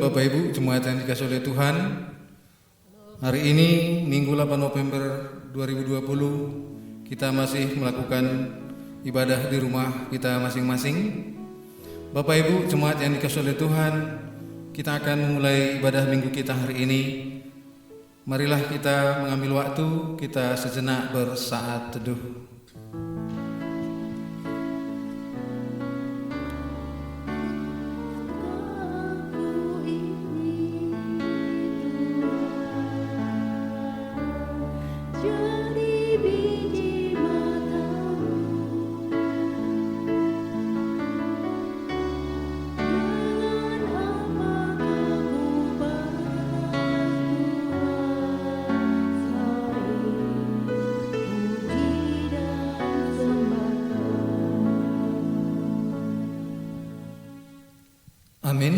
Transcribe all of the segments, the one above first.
Bapak Ibu jemaat yang dikasihi oleh Tuhan. Hari ini Minggu 8 November 2020 kita masih melakukan ibadah di rumah kita masing-masing. Bapak Ibu jemaat yang dikasihi oleh Tuhan, kita akan memulai ibadah minggu kita hari ini. Marilah kita mengambil waktu, kita sejenak bersaat teduh. Amin.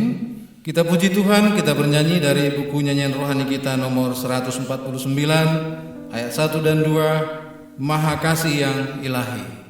Kita puji Tuhan, kita bernyanyi dari buku nyanyian rohani kita nomor 149 ayat 1 dan 2, Maha Kasih yang Ilahi.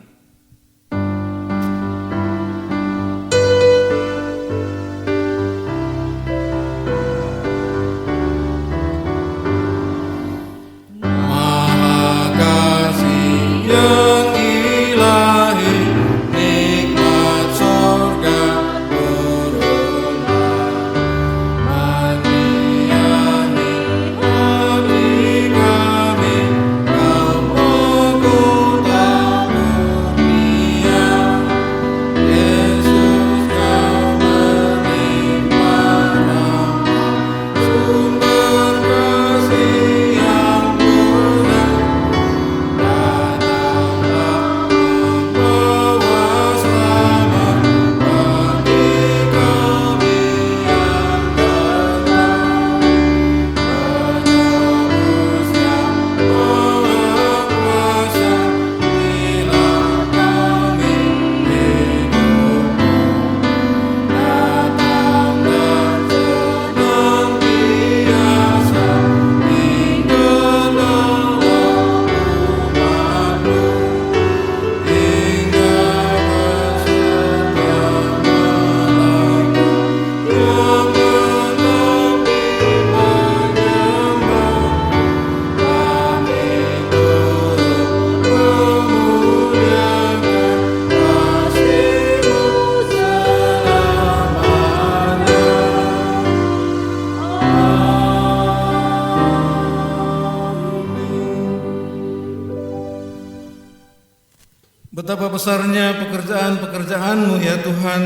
Betapa besarnya pekerjaan-pekerjaan-Mu ya Tuhan,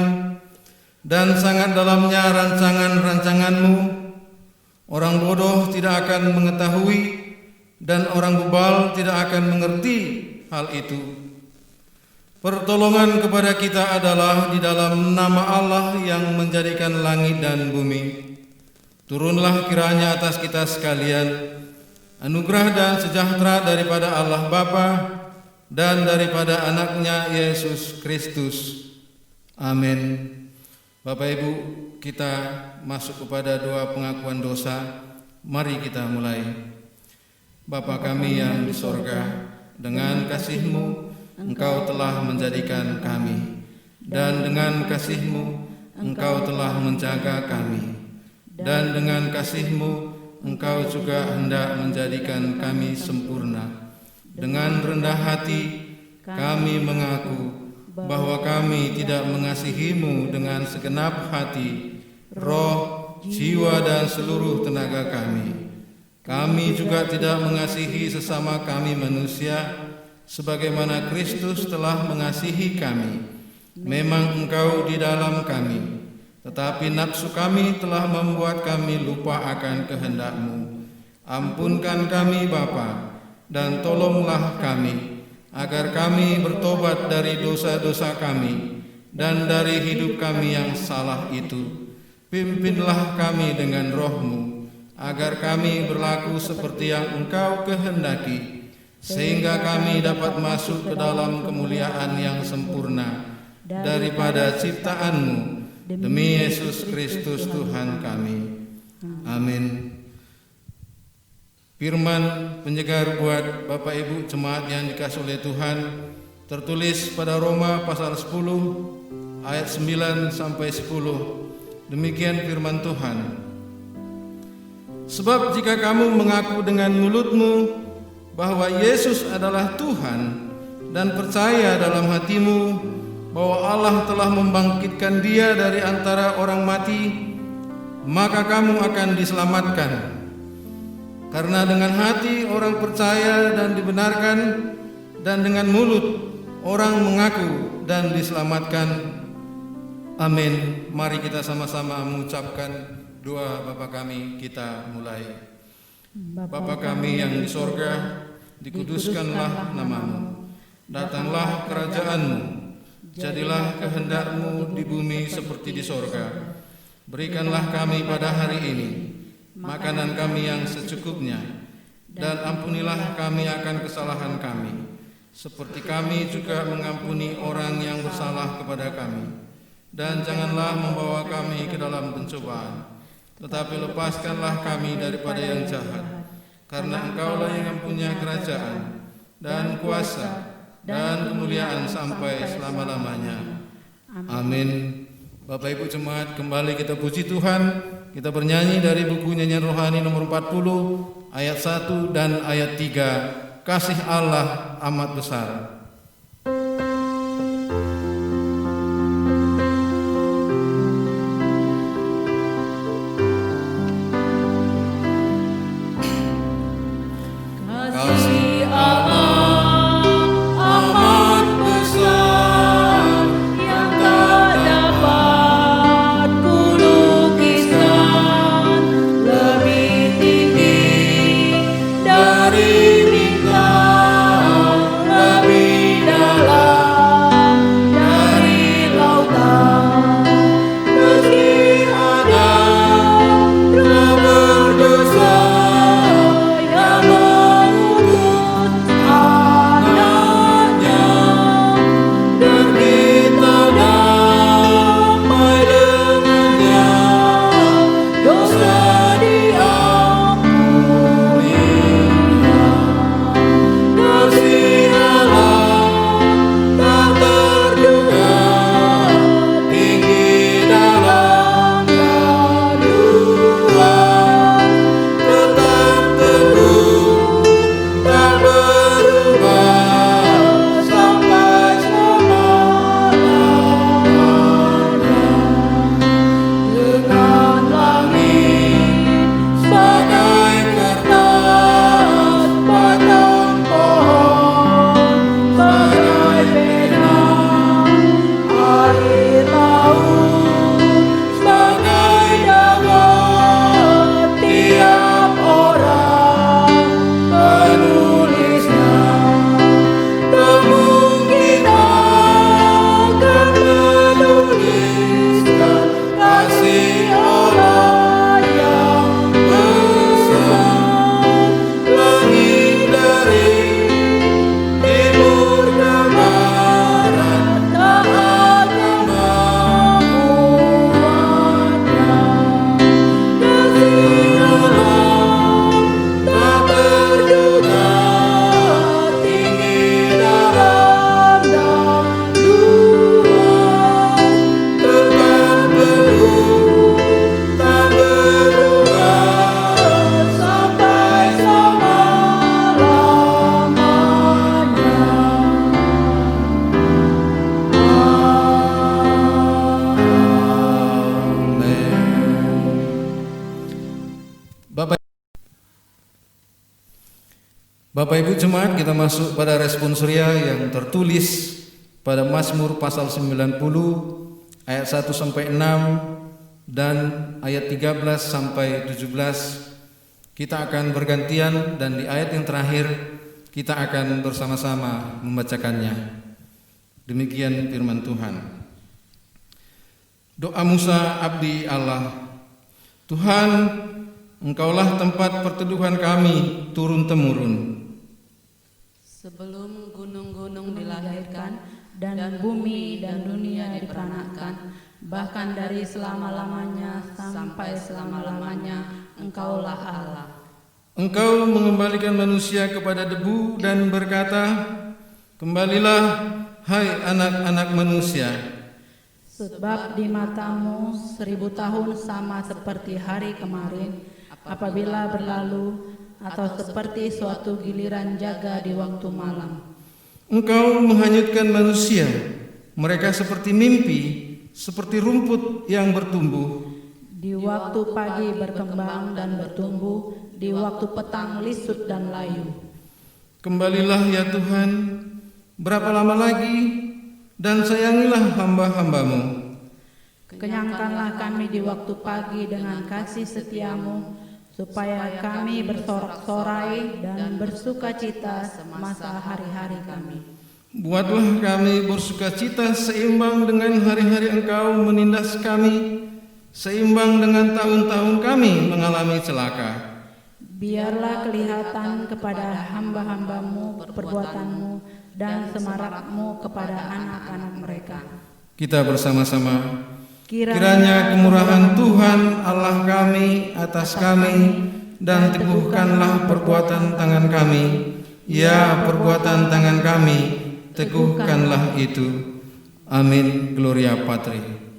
dan sangat dalamnya rancangan-rancangan-Mu. Orang bodoh tidak akan mengetahui, dan orang bebal tidak akan mengerti hal itu. Pertolongan kepada kita adalah di dalam nama Allah yang menjadikan langit dan bumi. Turunlah kiranya atas kita sekalian anugerah dan sejahtera daripada Allah Bapa dan daripada anaknya Yesus Kristus. Amin. Bapak Ibu, kita masuk kepada doa pengakuan dosa. Mari kita mulai. Bapa kami yang di sorga, dengan kasih-Mu Engkau telah menjadikan kami, dan dengan kasih-Mu Engkau telah menjaga kami, dan dengan kasih-Mu Engkau juga hendak menjadikan kami sempurna. Dengan rendah hati kami mengaku bahwa kami tidak mengasihi-Mu dengan segenap hati, roh, jiwa dan seluruh tenaga kami. Kami juga tidak mengasihi sesama kami manusia sebagaimana Kristus telah mengasihi kami. Memang Engkau di dalam kami, tetapi nafsu kami telah membuat kami lupa akan kehendak-Mu. Ampunkan kami Bapa, dan tolonglah kami, agar kami bertobat dari dosa-dosa kami dan dari hidup kami yang salah itu. Pimpinlah kami dengan roh-Mu, agar kami berlaku seperti yang Engkau kehendaki, sehingga kami dapat masuk ke dalam kemuliaan yang sempurna daripada ciptaan-Mu, demi Yesus Kristus Tuhan kami. Amin. Firman penyegar buat Bapak Ibu jemaat yang dikasihi oleh Tuhan tertulis pada Roma pasal 10 ayat 9 sampai 10. Demikian firman Tuhan. Sebab jika kamu mengaku dengan mulutmu bahwa Yesus adalah Tuhan dan percaya dalam hatimu bahwa Allah telah membangkitkan Dia dari antara orang mati, maka kamu akan diselamatkan. Karena dengan hati orang percaya dan dibenarkan, dan dengan mulut orang mengaku dan diselamatkan. Amin. Mari kita sama-sama mengucapkan doa Bapa kami. Kita mulai. Bapa kami yang di sorga, dikuduskanlah namamu. Datanglah kerajaan-Mu. Jadilah kehendak-Mu di bumi seperti di sorga. Berikanlah kami pada hari ini makanan kami yang secukupnya, dan ampunilah kami akan kesalahan kami, seperti kami juga mengampuni orang yang bersalah kepada kami. Dan janganlah membawa kami ke dalam pencobaan, tetapi lepaskanlah kami daripada yang jahat. Karena Engkaulah yang punya kerajaan dan kuasa dan kemuliaan sampai selama-lamanya. Amin. Bapak Ibu Jemaat, kembali kita puji Tuhan. Kita bernyanyi dari buku nyanyian rohani nomor 40 ayat 1 dan ayat 3. Kasih Allah amat besar. Bapak Ibu Jemaat, kita masuk pada responsoria yang tertulis pada Mazmur pasal 90 ayat 1 sampai 6 dan ayat 13 sampai 17. Kita akan bergantian dan di ayat yang terakhir kita akan bersama-sama membacakannya. Demikian firman Tuhan. Doa Musa abdi Allah. Tuhan, Engkaulah tempat perteduhan kami turun-temurun. Sebelum gunung-gunung dilahirkan dan bumi dan dunia diperanakkan, bahkan dari selama-lamanya sampai selama-lamanya, Engkaulah Allah. Engkau mengembalikan manusia kepada debu dan berkata, kembalilah, hai anak-anak manusia. Sebab di matamu 1000 tahun sama seperti hari kemarin apabila berlalu, atau seperti suatu giliran jaga di waktu malam. Engkau menghanyutkan manusia, mereka seperti mimpi, seperti rumput yang bertumbuh. Di waktu pagi berkembang dan bertumbuh, di waktu petang lisut dan layu. Kembalilah ya Tuhan, berapa lama lagi, dan sayangilah hamba-hambamu. Kenyangkanlah kami di waktu pagi dengan kasih setiamu, supaya kami bersorak-sorai dan bersukacita semasa hari-hari kami. Buatlah kami bersukacita seimbang dengan hari-hari Engkau menindas kami, seimbang dengan tahun-tahun kami mengalami celaka. Biarlah kelihatan kepada hamba-hambamu perbuatanmu dan semarakmu kepada anak-anak mereka. Kita bersama-sama. Kiranya kemurahan Tuhan Allah kami atas kami, dan teguhkanlah perbuatan tangan kami. Ya, perbuatan tangan kami, teguhkanlah itu. Amin. Gloria Patri.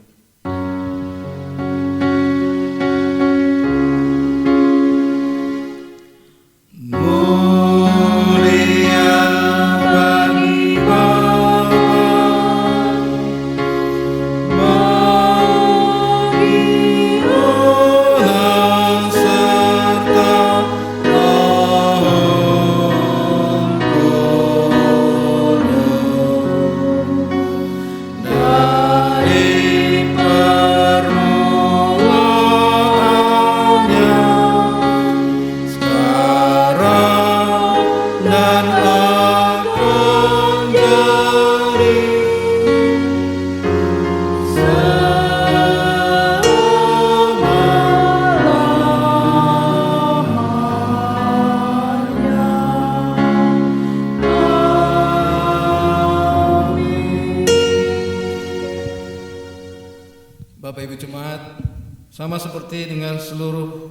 Bapak Ibu Jemaat, sama seperti dengan seluruh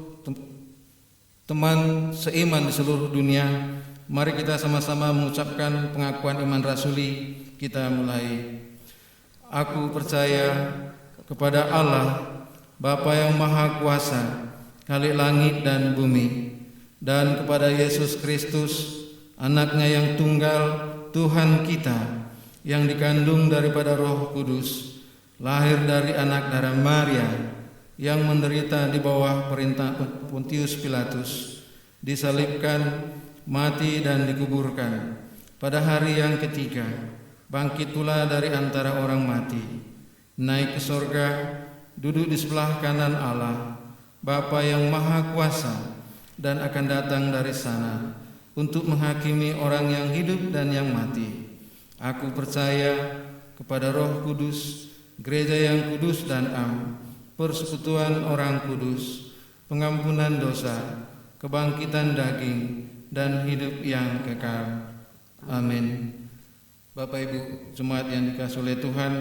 teman seiman di seluruh dunia, mari kita sama-sama mengucapkan pengakuan iman rasuli. Kita mulai. Aku percaya kepada Allah, Bapa yang Maha Kuasa, Khalik langit dan bumi, dan kepada Yesus Kristus, Anaknya yang tunggal, Tuhan kita, yang dikandung daripada Roh Kudus, lahir dari anak darah Maria, yang menderita di bawah perintah Pontius Pilatus, disalibkan, mati dan dikuburkan. Pada hari yang ketiga, bangkit pula dari antara orang mati, naik ke sorga, duduk di sebelah kanan Allah, Bapa yang Maha Kuasa, dan akan datang dari sana untuk menghakimi orang yang hidup dan yang mati. Aku percaya kepada Roh Kudus, gereja yang kudus dan am, persekutuan orang kudus, pengampunan dosa, kebangkitan daging, dan hidup yang kekal. Amin. Bapak Ibu Jemaat yang dikasihi oleh Tuhan,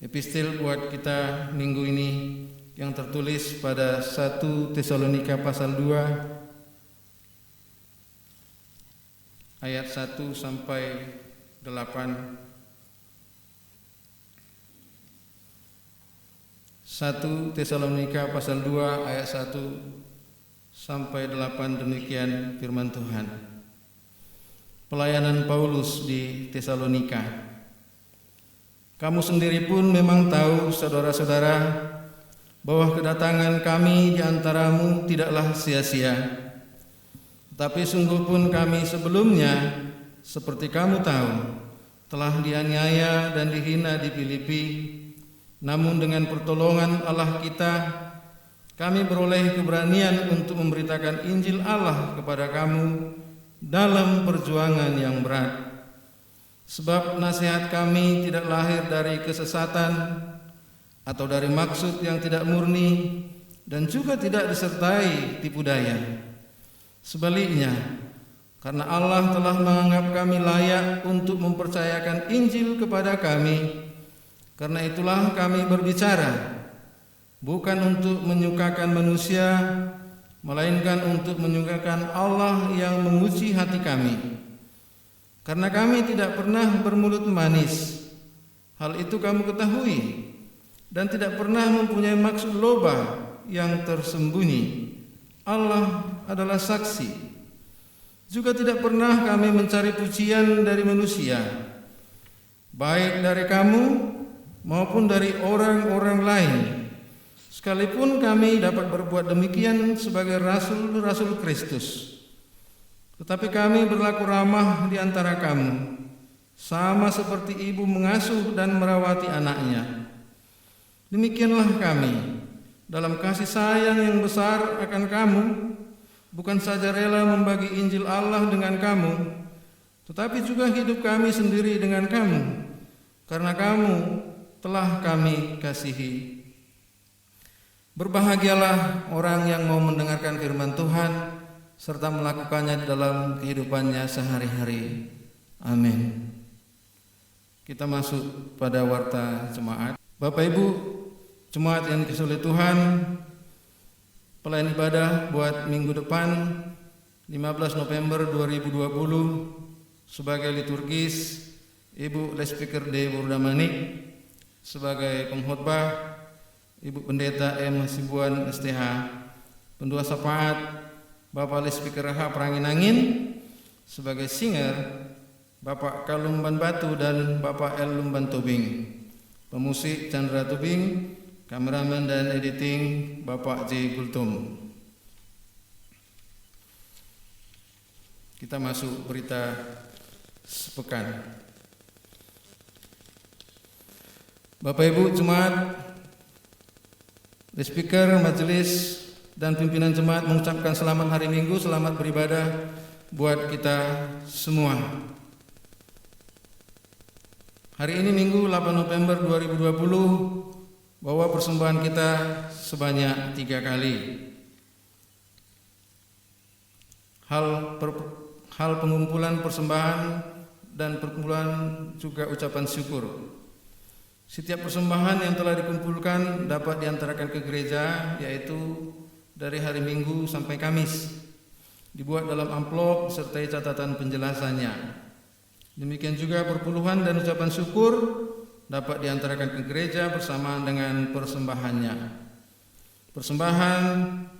epistil buat kita minggu ini yang tertulis pada 1 Tesalonika pasal 2 ayat 1 sampai 8. 1 Tesalonika pasal 2 ayat 1 sampai 8, demikian firman Tuhan. Pelayanan Paulus di Tesalonika. Kamu sendiri pun memang tahu, saudara-saudara, bahwa kedatangan kami di antaramu tidaklah sia-sia. Tapi sungguh pun kami sebelumnya, seperti kamu tahu, telah dianiaya dan dihina di Filipi. Namun dengan pertolongan Allah kita, kami beroleh keberanian untuk memberitakan Injil Allah kepada kamu dalam perjuangan yang berat. Sebab nasihat kami tidak lahir dari kesesatan atau dari maksud yang tidak murni, dan juga tidak disertai tipu daya. Sebaliknya, karena Allah telah menganggap kami layak untuk mempercayakan Injil kepada kami, karena itulah kami berbicara, bukan untuk menyukakan manusia, melainkan untuk menyukakan Allah yang menguji hati kami. Karena kami tidak pernah bermulut manis, hal itu kamu ketahui, dan tidak pernah mempunyai maksud loba yang tersembunyi. Allah adalah saksi. Juga tidak pernah kami mencari pujian dari manusia, baik dari kamu maupun dari orang-orang lain, sekalipun kami dapat berbuat demikian sebagai rasul-rasul Kristus. Tetapi kami berlaku ramah di antara kamu, sama seperti ibu mengasuh dan merawati anaknya. Demikianlah kami dalam kasih sayang yang besar akan kamu, bukan saja rela membagi Injil Allah dengan kamu, tetapi juga hidup kami sendiri dengan kamu, karena kamu telah kami kasihi. Berbahagialah orang yang mau mendengarkan firman Tuhan serta melakukannya dalam kehidupannya sehari-hari. Amin. Kita masuk pada warta jemaat. Bapak Ibu jemaat yang dikasihi oleh Tuhan, pelayan ibadah buat minggu depan 15 November 2020 sebagai liturgis Ibu Lespikar D. Burdamanik, sebagai pengkhotbah Ibu Pendeta M. Hasibuan STH, pendua syafaat Bapak Lespikar H. Pranginangin, sebagai singer Bapak Kalumban Batu dan Bapak L. Lumban Tobing, pemusik Chandra Tobing, kameramen dan editing Bapak J. Gultum. Kita masuk berita sepekan. Bapak Ibu jemaat, speaker, majelis dan pimpinan jemaat mengucapkan selamat hari Minggu, selamat beribadah buat kita semua. Hari ini Minggu 8 November 2020 bawa persembahan kita sebanyak 3 kali. Hal pengumpulan persembahan dan perkumpulan juga ucapan syukur. Setiap persembahan yang telah dikumpulkan dapat diantarkan ke gereja, yaitu dari hari Minggu sampai Kamis, dibuat dalam amplop serta catatan penjelasannya. Demikian juga perpuluhan dan ucapan syukur dapat diantarkan ke gereja bersamaan dengan persembahannya. Persembahan,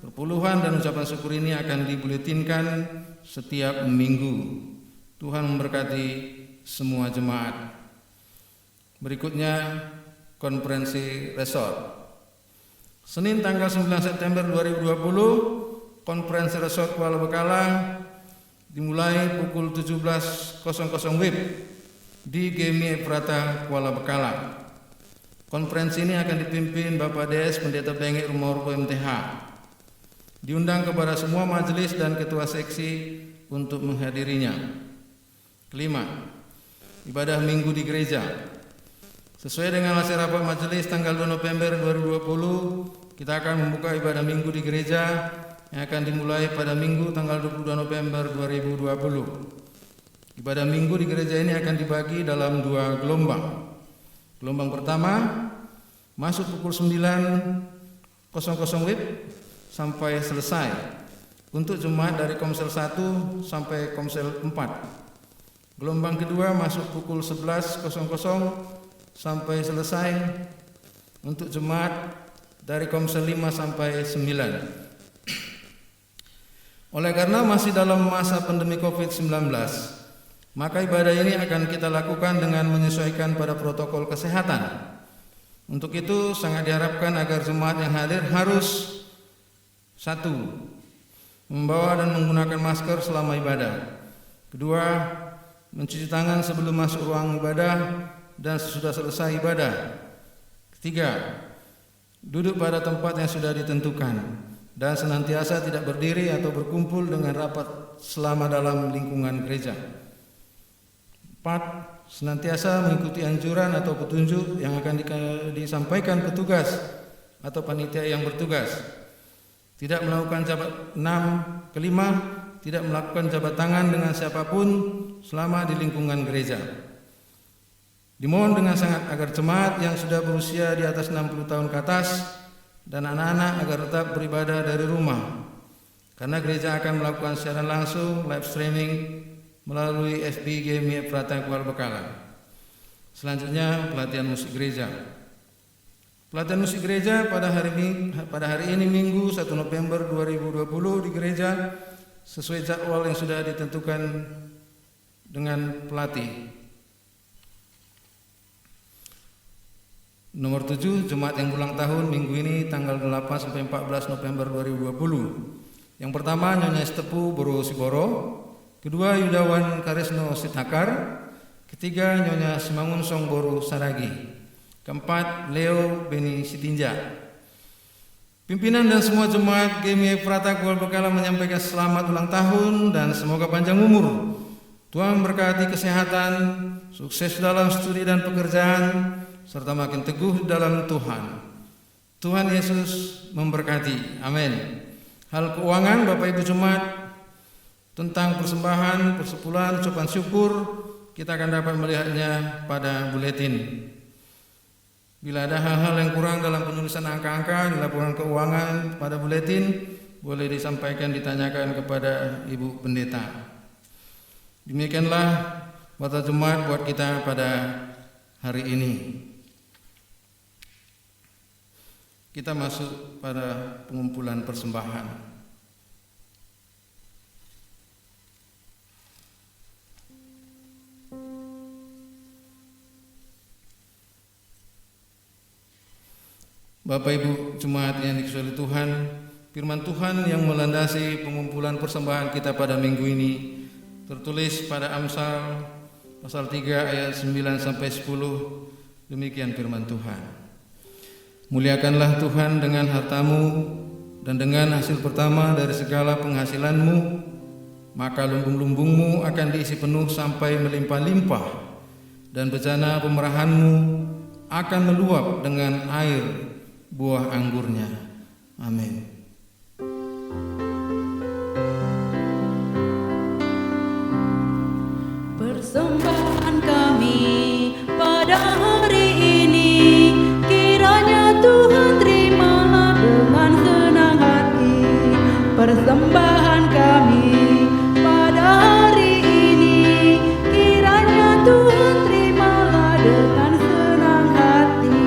perpuluhan dan ucapan syukur ini akan dibuletinkan setiap minggu. Tuhan memberkati semua jemaat. Berikutnya konferensi resort. Senin tanggal 9 September 2020, konferensi resort Kuala Bekalang dimulai pukul 17.00 WIB di GMI Efrata Kuala Bekalang. Konferensi ini akan dipimpin Bapak DS Pendeta Bengek Rumorpo MTH. Diundang kepada semua majelis dan ketua seksi untuk menghadirinya. Kelima, ibadah minggu di gereja. Sesuai dengan hasil rapat majelis tanggal 2 November 2020, kita akan membuka ibadah minggu di gereja yang akan dimulai pada minggu tanggal 22 November 2020. Ibadah minggu di gereja ini akan dibagi dalam 2 gelombang. Gelombang pertama masuk pukul 9.00 WIB sampai selesai untuk jemaat dari Komsel 1 sampai Komsel 4. Gelombang kedua masuk pukul 11.00 sampai selesai untuk jemaat dari Komsel 5 sampai 9. Oleh karena masih dalam masa pandemi COVID-19, maka ibadah ini akan kita lakukan dengan menyesuaikan pada protokol kesehatan. Untuk itu sangat diharapkan agar jemaat yang hadir harus 1. Membawa dan menggunakan masker selama ibadah. 2. Mencuci tangan sebelum masuk ruang ibadah dan sesudah selesai ibadah. 3. Duduk pada tempat yang sudah ditentukan dan senantiasa tidak berdiri atau berkumpul dengan rapat selama dalam lingkungan gereja. 4. Senantiasa mengikuti anjuran atau petunjuk yang akan disampaikan petugas atau panitia yang bertugas. Tidak melakukan jabat. 6. Kelima, tidak melakukan jabat tangan dengan siapapun selama di lingkungan gereja. Dimohon dengan sangat agar jemaat yang sudah berusia di atas 60 tahun ke atas dan anak-anak agar tetap beribadah dari rumah, karena gereja akan melakukan secara langsung live streaming melalui FB GMI Efrata Kuala Bekalang. Selanjutnya pelatihan musik gereja. Pelatihan musik gereja pada hari ini Minggu 1 November 2020 di gereja sesuai jadwal yang sudah ditentukan dengan pelatih. Nomor 7, Jemaat yang ulang tahun minggu ini tanggal 8 sampai 14 November 2020. Yang pertama Nyonya Estepu Boro Siboro, kedua Yudawan Karesno Sitakar, ketiga Nyonya Simangun Songboro Saragi, keempat Leo Beni Sitinja. Pimpinan dan semua jemaat GMI Prata Kuala Bekala menyampaikan selamat ulang tahun dan semoga panjang umur. Tuhan berkati kesehatan, sukses dalam studi dan pekerjaan, serta makin teguh dalam Tuhan. Tuhan Yesus memberkati. Amin. Hal keuangan Bapak Ibu Jemaat tentang persembahan, persepuluhan, ucapan syukur kita akan dapat melihatnya pada buletin. Bila ada hal-hal yang kurang dalam penulisan angka-angka di laporan keuangan pada buletin, boleh disampaikan, ditanyakan kepada Ibu Pendeta. Demikianlah Bapak Jemaat buat kita pada hari ini. Kita masuk pada pengumpulan persembahan. Bapak Ibu Jemaat yang dikasihi Tuhan, firman Tuhan yang melandasi pengumpulan persembahan kita pada minggu ini tertulis pada Amsal pasal 3 ayat 9 sampai 10. Demikian firman Tuhan. Muliakanlah Tuhan dengan hartamu dan dengan hasil pertama dari segala penghasilanmu, maka lumbung-lumbungmu akan diisi penuh sampai melimpah-limpah, dan bejana pemerahanmu akan meluap dengan air buah anggurnya. Amin. Persembahan kami pada hari ini, kiranya Tuhan terimalah dengan senang hati. Persembahan kami pada hari ini, kiranya Tuhan terimalah dengan senang hati.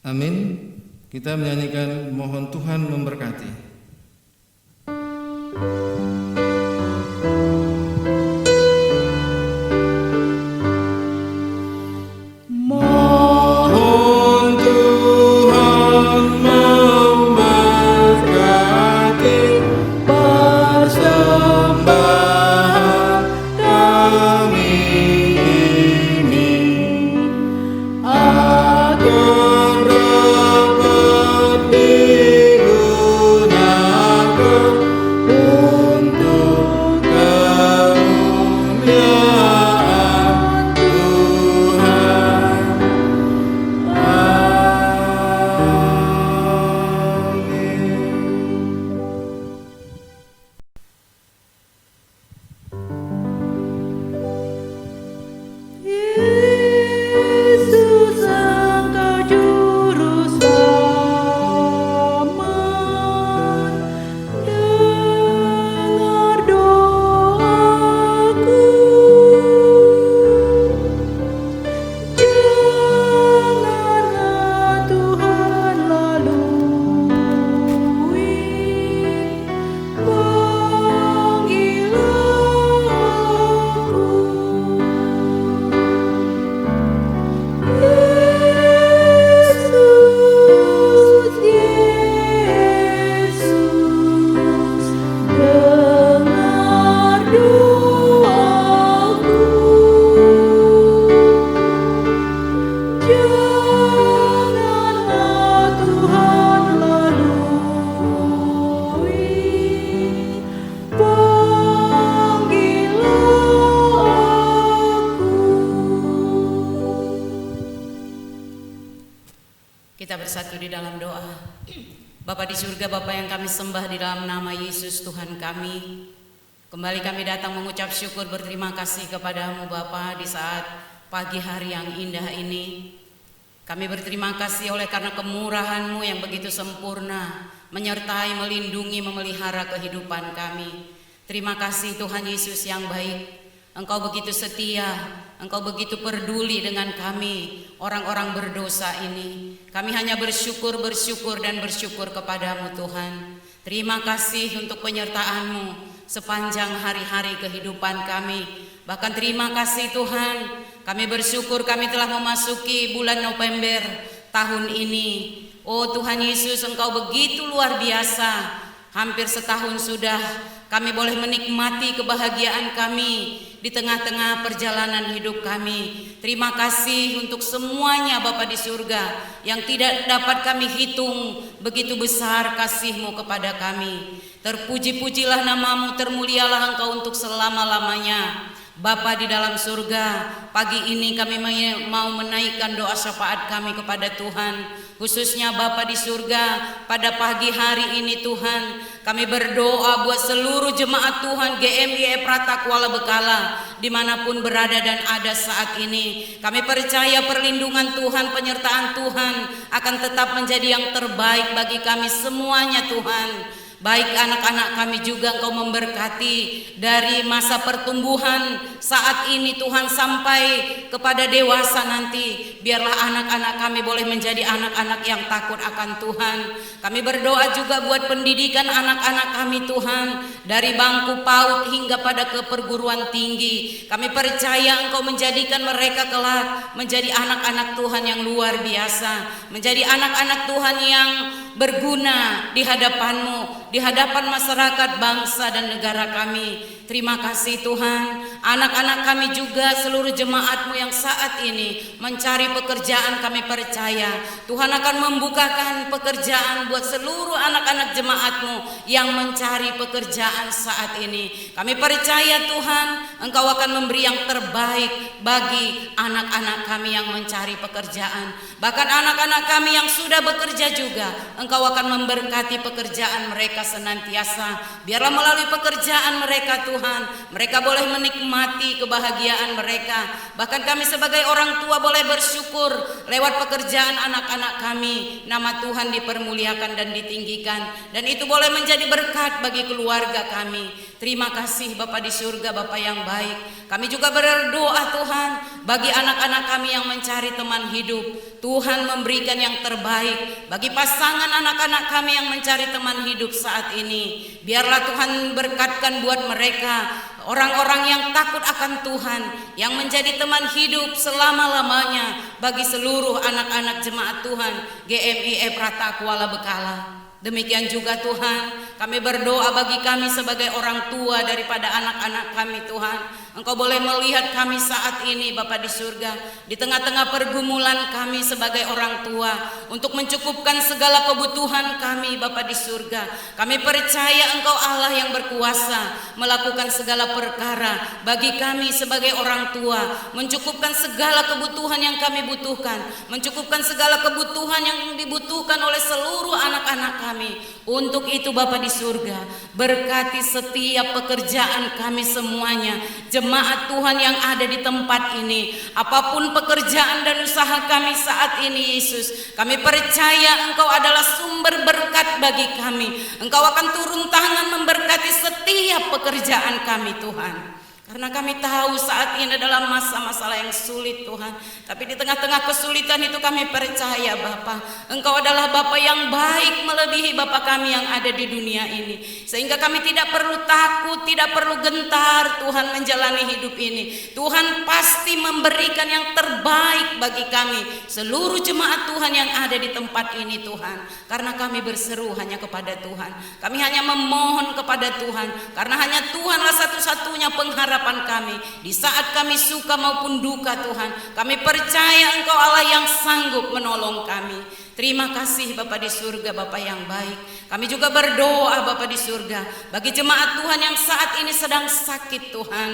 Amin. Kita menyanyikan mohon Tuhan memberkati. Kita bersatu di dalam doa. Bapa di surga, Bapa yang kami sembah di dalam nama Yesus Tuhan kami, kembali kami datang mengucap syukur berterima kasih kepadamu Bapa di saat pagi hari yang indah ini. Kami berterima kasih oleh karena kemurahan-Mu yang begitu sempurna, menyertai, melindungi, memelihara kehidupan kami. Terima kasih Tuhan Yesus yang baik, Engkau begitu setia, Engkau begitu peduli dengan kami, orang-orang berdosa ini. Kami hanya bersyukur dan bersyukur kepadamu Tuhan. Terima kasih untuk penyertaan-Mu sepanjang hari-hari kehidupan kami. Bahkan terima kasih Tuhan, kami bersyukur kami telah memasuki bulan November tahun ini. Oh Tuhan Yesus, Engkau begitu luar biasa. Hampir setahun sudah kami boleh menikmati kebahagiaan kami di tengah-tengah perjalanan hidup kami. Terima kasih untuk semuanya Bapa di surga yang tidak dapat kami hitung, begitu besar kasih-Mu kepada kami. Terpuji-pujilah nama-Mu, termulialah Engkau untuk selama-lamanya. Bapa di dalam surga, pagi ini kami mau menaikkan doa syafaat kami kepada Tuhan. Khususnya Bapa di surga, pada pagi hari ini Tuhan, kami berdoa buat seluruh jemaat Tuhan GMI Eprata Kuala Bekala dimanapun berada dan ada saat ini. Kami percaya perlindungan Tuhan, penyertaan Tuhan akan tetap menjadi yang terbaik bagi kami semuanya Tuhan. Baik anak-anak kami juga Engkau memberkati dari masa pertumbuhan saat ini Tuhan sampai kepada dewasa nanti. Biarlah anak-anak kami boleh menjadi anak-anak yang takut akan Tuhan. Kami berdoa juga buat pendidikan anak-anak kami Tuhan, dari bangku PAUD hingga pada ke perguruan tinggi. Kami percaya Engkau menjadikan mereka kelak menjadi anak-anak Tuhan yang luar biasa, menjadi anak-anak Tuhan yang berguna di hadapan-Mu, di hadapan masyarakat, bangsa dan negara kami. Terima kasih Tuhan. Anak-anak kami juga seluruh jemaat-Mu yang saat ini mencari pekerjaan, kami percaya Tuhan akan membukakan pekerjaan buat seluruh anak-anak jemaat-Mu yang mencari pekerjaan saat ini. Kami percaya Tuhan, Engkau akan memberi yang terbaik bagi anak-anak kami yang mencari pekerjaan. Bahkan anak-anak kami yang sudah bekerja juga, Engkau akan memberkati pekerjaan mereka senantiasa. Biarlah melalui pekerjaan mereka Tuhan, mereka boleh menikmati kebahagiaan mereka. Bahkan kami sebagai orang tua boleh bersyukur lewat pekerjaan anak-anak kami. Nama Tuhan dipermuliakan dan ditinggikan, dan itu boleh menjadi berkat bagi keluarga kami. Terima kasih Bapa di surga, Bapa yang baik. Kami juga berdoa Tuhan bagi anak-anak kami yang mencari teman hidup. Tuhan memberikan yang terbaik bagi pasangan anak-anak kami yang mencari teman hidup saat ini. Biarlah Tuhan berkatkan buat mereka orang-orang yang takut akan Tuhan, yang menjadi teman hidup selama-lamanya bagi seluruh anak-anak jemaat Tuhan GMI Eprata Kuala Bekala. Demikian juga Tuhan, kami berdoa bagi kami sebagai orang tua daripada anak-anak kami Tuhan. Engkau boleh melihat kami saat ini Bapa di surga, di tengah-tengah pergumulan kami sebagai orang tua, untuk mencukupkan segala kebutuhan kami Bapa di surga. Kami percaya Engkau Allah yang berkuasa melakukan segala perkara bagi kami sebagai orang tua, mencukupkan segala kebutuhan yang kami butuhkan, mencukupkan segala kebutuhan yang dibutuhkan oleh seluruh anak-anak kami. Untuk itu Bapa di surga, berkati setiap pekerjaan kami semuanya, jemaat Tuhan yang ada di tempat ini. Apapun pekerjaan dan usaha kami saat ini Yesus, kami percaya Engkau adalah sumber berkat bagi kami. Engkau akan turun tangan memberkati setiap pekerjaan kami Tuhan. Karena kami tahu saat ini adalah masa-masalah yang sulit Tuhan. Tapi di tengah-tengah kesulitan itu kami percaya Bapa, Engkau adalah Bapa yang baik melebihi Bapa kami yang ada di dunia ini. Sehingga kami tidak perlu takut, tidak perlu gentar Tuhan menjalani hidup ini. Tuhan pasti memberikan yang terbaik bagi kami, seluruh jemaat Tuhan yang ada di tempat ini Tuhan. Karena kami berseru hanya kepada Tuhan. Kami hanya memohon kepada Tuhan. Karena hanya Tuhanlah satu-satunya pengharapan kami di saat kami suka maupun duka Tuhan. Kami percaya Engkau Allah yang sanggup menolong kami. Terima kasih Bapa di surga, Bapa yang baik. Kami juga berdoa Bapa di surga bagi jemaat Tuhan yang saat ini sedang sakit Tuhan.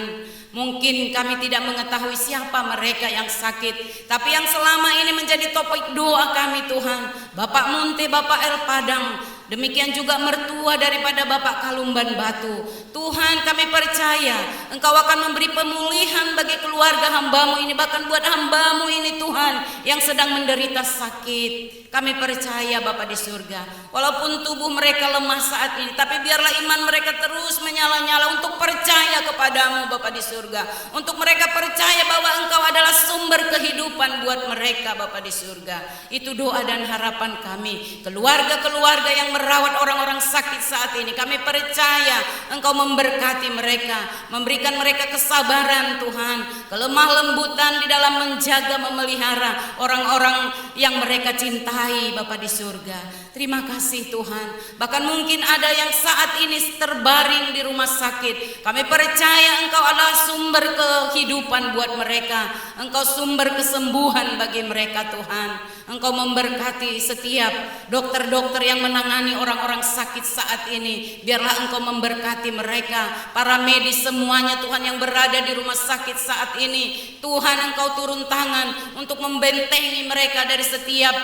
Mungkin kami tidak mengetahui siapa mereka yang sakit, tapi yang selama ini menjadi topik doa kami Tuhan, Bapak Munte, Bapak El Padang, Demikian juga mertua daripada Bapak Kalumban Batu. Tuhan, kami percaya Engkau akan memberi pemulihan bagi keluarga hamba-Mu ini, bahkan buat hamba-Mu ini Tuhan yang sedang menderita sakit. Kami percaya Bapa di surga, walaupun tubuh mereka lemah saat ini, tapi biarlah iman mereka terus menyala-nyala untuk percaya kepadamu Bapa di surga, untuk mereka percaya bahwa Engkau adalah sumber kehidupan buat mereka Bapa di surga. Itu doa dan harapan kami. Keluarga-keluarga yang merawat orang-orang sakit saat ini, kami percaya Engkau memberkati mereka, memberikan mereka kesabaran Tuhan, kelemah lembutan di dalam menjaga, memelihara orang-orang yang mereka cintai Bapa di surga. Terima kasih Tuhan. Bahkan mungkin ada yang saat ini terbaring di rumah sakit, kami percaya Engkau adalah sumber kehidupan buat mereka, Engkau sumber kesembuhan bagi mereka Tuhan. Engkau memberkati setiap dokter-dokter yang menangani orang-orang sakit saat ini. Biarlah Engkau memberkati mereka, para medis semuanya Tuhan yang berada di rumah sakit saat ini. Tuhan, Engkau turun tangan untuk membentengi mereka dari setiap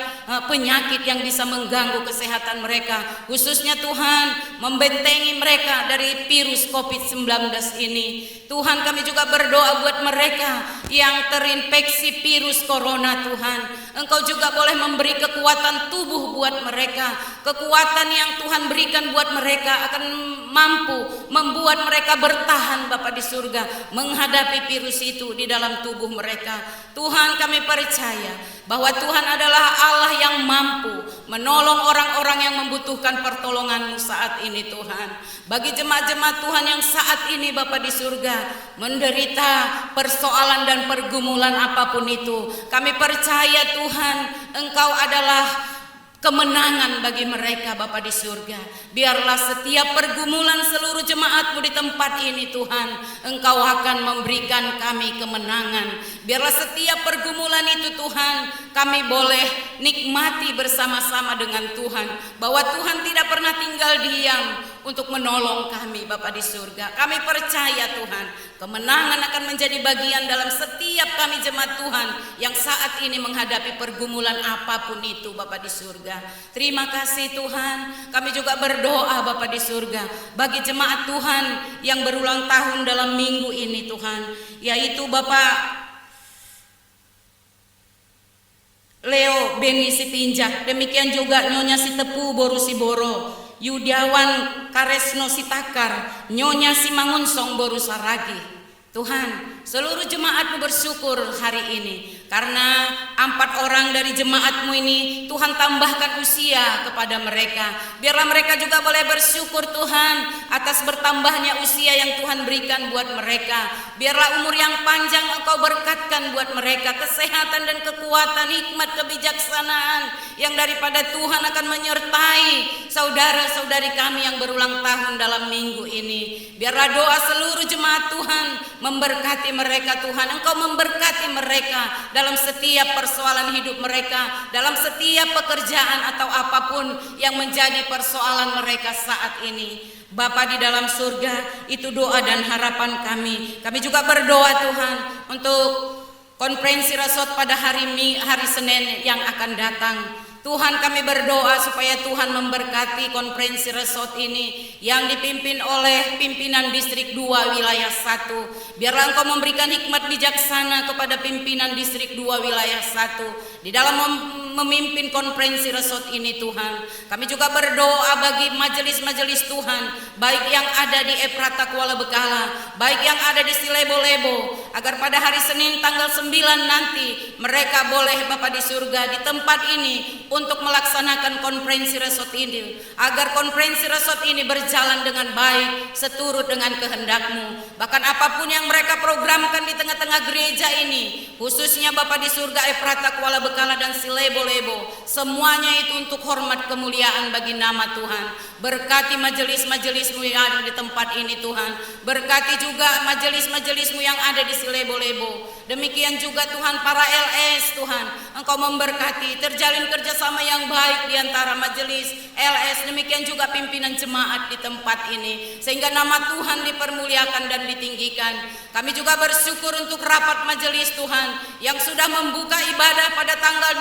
penyakit yang bisa mengganggu kesehatan mereka. Khususnya Tuhan, membentengi mereka dari virus COVID-19 ini. Tuhan, kami juga berdoa buat mereka yang terinfeksi virus corona Tuhan. Engkau juga boleh memberi kekuatan tubuh buat mereka. Kekuatan yang Tuhan berikan buat mereka akan mampu membuat mereka bertahan Bapa di surga, menghadapi virus itu di dalam tubuh mereka. Tuhan, kami percaya bahwa Tuhan adalah Allah yang mampu menolong orang-orang yang membutuhkan pertolongan-Mu saat ini Tuhan. Bagi jemaat-jemaat Tuhan yang saat ini Bapa di surga menderita persoalan dan pergumulan apapun itu, kami percaya Tuhan, Engkau adalah kemenangan bagi mereka Bapa di surga. Biarlah setiap pergumulan seluruh jemaat-Mu di tempat ini Tuhan, Engkau akan memberikan kami kemenangan. Biarlah setiap pergumulan itu Tuhan, kami boleh nikmati bersama-sama dengan Tuhan, bahwa Tuhan tidak pernah tinggal diam untuk menolong kami Bapa di surga. Kami percaya Tuhan, kemenangan akan menjadi bagian dalam setiap kami jemaat Tuhan yang saat ini menghadapi pergumulan apapun itu Bapa di surga. Terima kasih Tuhan. Kami juga berdoa Bapa di surga bagi jemaat Tuhan yang berulang tahun dalam minggu ini Tuhan, yaitu Bapak Leo Beni Sitinjak, demikian juga Nyonya Sitepu Boru Siboro, Yudiawan Karesno Sitakar, Nyonya Simangonsong Boru Saragi. Tuhan, seluruh jemaat-Mu bersyukur hari ini karena 4 orang dari jemaat-Mu ini Tuhan tambahkan usia kepada mereka. Biarlah mereka juga boleh bersyukur Tuhan atas bertambahnya usia yang Tuhan berikan buat mereka. Biarlah umur yang panjang Engkau berkatkan buat mereka, kesehatan dan kekuatan, hikmat, kebijaksanaan yang daripada Tuhan akan menyertai saudara-saudari kami yang berulang tahun dalam minggu ini. Biarlah doa seluruh jemaat Tuhan memberkati mereka Tuhan. Engkau memberkati mereka dalam setiap persoalan hidup mereka, dalam setiap pekerjaan atau apapun yang menjadi persoalan mereka saat ini. Bapa di dalam surga, itu doa dan harapan kami. Kami juga berdoa Tuhan untuk konferensi resort pada hari Senin yang akan datang. Tuhan, kami berdoa supaya Tuhan memberkati konferensi resort ini yang dipimpin oleh pimpinan distrik 2 wilayah 1. Biarlah Engkau memberikan hikmat bijaksana kepada pimpinan distrik 2 wilayah 1 di dalam memimpin konferensi resort ini Tuhan. Kami juga berdoa bagi majelis-majelis Tuhan, baik yang ada di Efrata Kuala Bekala, baik yang ada di Silebo-lebo, agar pada hari Senin tanggal 9 nanti mereka boleh Bapa di surga di tempat ini untuk melaksanakan konferensi resort ini, agar konferensi resort ini berjalan dengan baik seturut dengan kehendak-Mu. Bahkan apapun yang mereka programkan di tengah-tengah gereja ini, khususnya Bapa di surga Efrata Kuala Bekala dan Silebo-lebo, semuanya itu untuk hormat kemuliaan bagi nama Tuhan. Berkati majelis-majelis-Mu yang ada di tempat ini Tuhan, berkati juga majelis-majelis-Mu yang ada di Silebo-lebo. Demikian juga Tuhan para LS Tuhan, Engkau memberkati, terjalin kerjasama yang baik di antara majelis LS, demikian juga pimpinan jemaat di tempat ini, sehingga nama Tuhan dipermuliakan dan ditinggikan. Kami juga bersyukur untuk rapat majelis Tuhan yang sudah membuka ibadah pada tanggal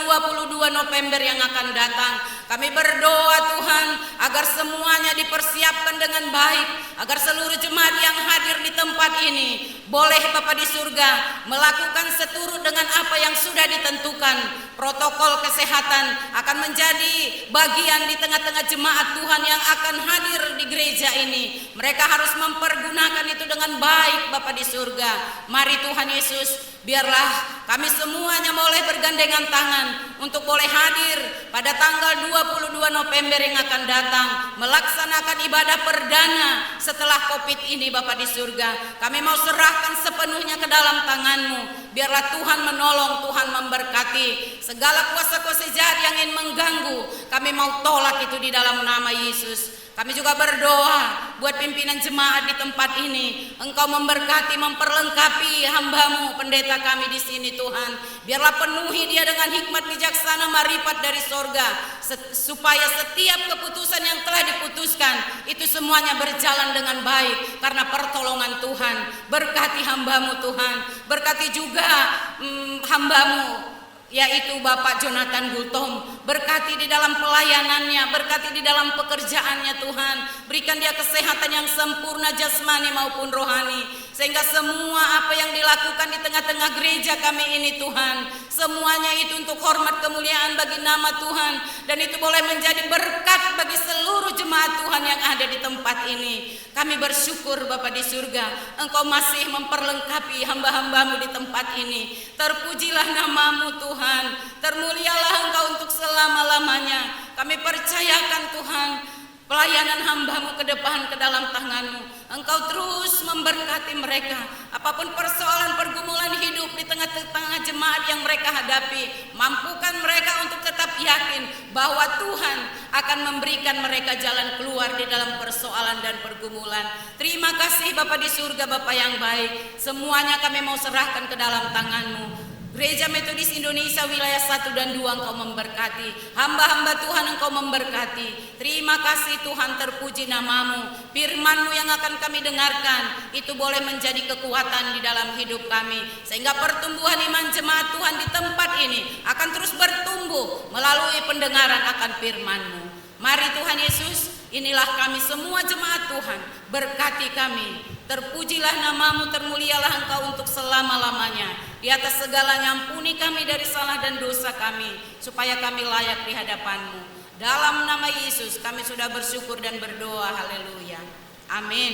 22 November yang akan datang. Kami berdoa Tuhan agar agar semuanya dipersiapkan dengan baik, agar seluruh jemaat yang hadir di tempat ini boleh Bapa di surga melakukan seturut dengan apa yang sudah ditentukan. Protokol kesehatan akan menjadi bagian di tengah-tengah jemaat Tuhan yang akan hadir di gereja ini. Mereka harus mempergunakan itu dengan baik Bapa di surga. Mari Tuhan Yesus, biarlah kami semuanya boleh bergandengan tangan untuk boleh hadir pada tanggal 22 November yang akan datang, melaksanakan ibadah perdana setelah COVID ini Bapa di surga. Kami mau serahkan sepenuhnya ke dalam tangan-Mu. Biarlah Tuhan menolong, Tuhan memberkati. Segala kuasa-kuasa jahat yang ingin mengganggu, kami mau tolak itu di dalam nama Yesus. Kami juga berdoa buat pimpinan jemaat di tempat ini. Engkau memberkati, memperlengkapi hamba-Mu, pendeta kami di sini Tuhan. Biarlah penuhi dia dengan hikmat bijaksana marifat dari sorga, supaya setiap keputusan yang telah diputuskan itu semuanya berjalan dengan baik karena pertolongan Tuhan. Berkati hamba-Mu Tuhan, berkati juga hamba-Mu yaitu Bapak Jonathan Gultom. Berkati di dalam pelayanannya, berkati di dalam pekerjaannya Tuhan. Berikan dia kesehatan yang sempurna jasmani maupun rohani, sehingga semua apa yang dilakukan di tengah-tengah gereja kami ini Tuhan, semuanya itu untuk hormat kemuliaan bagi nama Tuhan, dan itu boleh menjadi berkat bagi seluruh jemaat Tuhan yang ada di tempat ini. Kami bersyukur Bapa di surga, Engkau masih memperlengkapi hamba-hamba-Mu di tempat ini. Terpujilah nama-Mu Tuhan, termulialah Engkau untuk selama-lamanya. Kami percayakan Tuhan pelayanan hamba-Mu ke depan ke dalam tangan-Mu. Engkau terus memberkati mereka. Apapun persoalan pergumulan hidup di tengah-tengah jemaat yang mereka hadapi, mampukan mereka untuk tetap yakin bahwa Tuhan akan memberikan mereka jalan keluar di dalam persoalan dan pergumulan. Terima kasih Bapa di surga, Bapa yang baik. Semuanya kami mau serahkan ke dalam tangan-Mu. Gereja Metodis Indonesia wilayah 1 dan 2 Engkau memberkati. Hamba-hamba Tuhan Engkau memberkati. Terima kasih Tuhan, terpuji nama-Mu. Firman-Mu yang akan kami dengarkan itu boleh menjadi kekuatan di dalam hidup kami, sehingga pertumbuhan iman jemaat Tuhan di tempat ini akan terus bertumbuh melalui pendengaran akan firman-Mu. Mari Tuhan Yesus, inilah kami semua jemaat Tuhan, berkati kami. Terpujilah nama-Mu, termulialah Engkau untuk selama-lamanya. Di atas segalanya ampuni kami dari salah dan dosa kami, supaya kami layak di hadapan-Mu. Dalam nama Yesus kami sudah bersyukur dan berdoa. Haleluya. Amin.